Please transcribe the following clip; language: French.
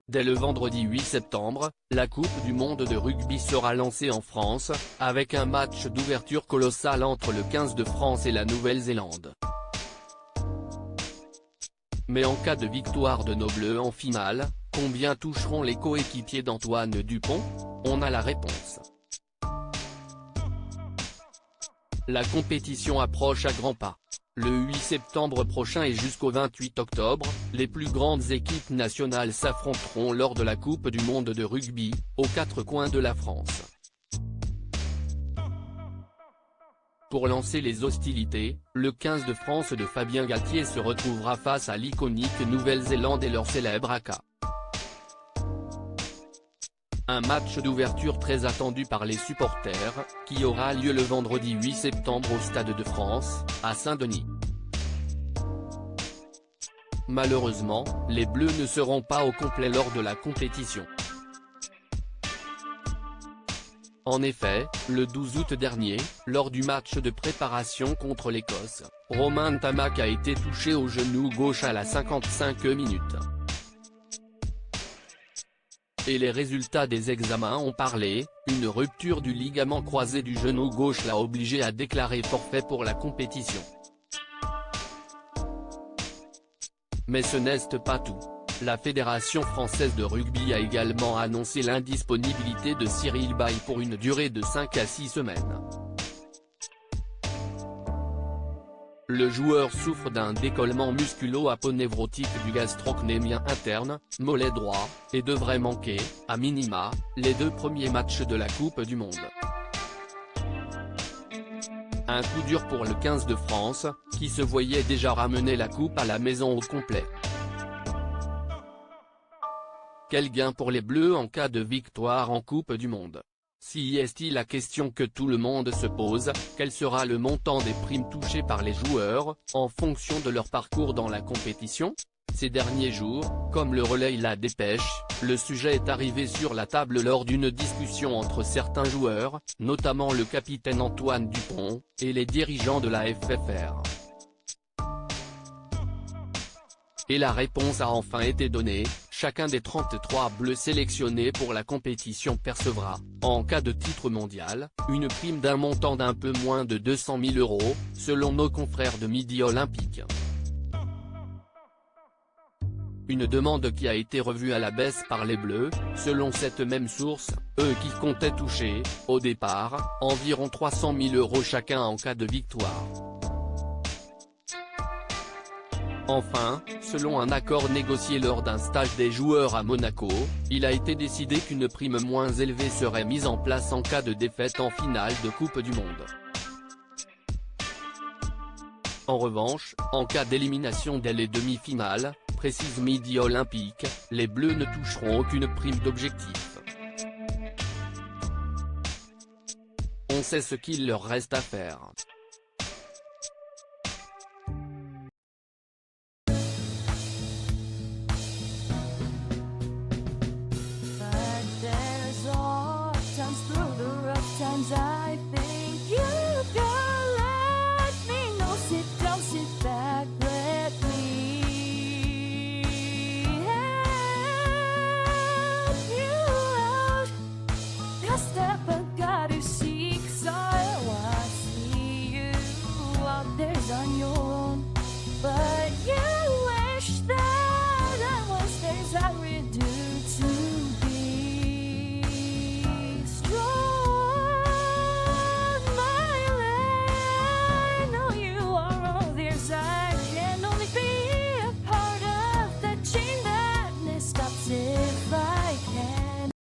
Dès le vendredi 8 septembre, la Coupe du monde de rugby sera lancée en France, avec un match d'ouverture colossal entre le 15 de France et la Nouvelle-Zélande. Mais en cas de victoire de nos Bleus en finale, combien toucheront les coéquipiers d'Antoine Dupont? On a la réponse. La compétition approche à grands pas. Le 8 septembre prochain et jusqu'au 28 octobre, les plus grandes équipes nationales s'affronteront lors de la Coupe du monde de rugby, aux quatre coins de la France. Pour lancer les hostilités, le 15 de France de Fabien Galthié se retrouvera face à l'iconique Nouvelle-Zélande et leur célèbre haka. Un match d'ouverture très attendu par les supporters, qui aura lieu le vendredi 8 septembre au Stade de France, à Saint-Denis. Malheureusement, les Bleus ne seront pas au complet lors de la compétition. En effet, le 12 août dernier, lors du match de préparation contre l'Écosse, Romain Ntamack a été touché au genou gauche à la 55e minute. Et les résultats des examens ont parlé, une rupture du ligament croisé du genou gauche l'a obligé à déclarer forfait pour la compétition. Mais ce n'est pas tout. La Fédération française de rugby a également annoncé l'indisponibilité de Cyril Baille pour une durée de 5 à 6 semaines. Le joueur souffre d'un décollement musculo-aponevrotique du gastrocnémien interne, mollet droit, et devrait manquer, à minima, les 2 premiers matchs de la Coupe du monde. Un coup dur pour le 15 de France, qui se voyait déjà ramener la coupe à la maison au complet. Quel gain pour les Bleus en cas de victoire en Coupe du monde? Si est la question que tout le monde se pose, quel sera le montant des primes touchées par les joueurs, en fonction de leur parcours dans la compétition? Ces derniers jours, comme le relaye la dépêche, le sujet est arrivé sur la table lors d'une discussion entre certains joueurs, notamment le capitaine Antoine Dupont, et les dirigeants de la FFR. Et la réponse a enfin été donnée, chacun des 33 Bleus sélectionnés pour la compétition percevra, en cas de titre mondial, une prime d'un montant d'un peu moins de 200 000 €, selon nos confrères de Midi Olympique. Une demande qui a été revue à la baisse par les Bleus, selon cette même source, eux qui comptaient toucher, au départ, environ 300 000 € chacun en cas de victoire. Enfin, selon un accord négocié lors d'un stage des joueurs à Monaco, il a été décidé qu'une prime moins élevée serait mise en place en cas de défaite en finale de Coupe du monde. En revanche, en cas d'élimination dès les demi-finales, précise Midi Olympique, les Bleus ne toucheront aucune prime d'objectif. On sait ce qu'il leur reste à faire.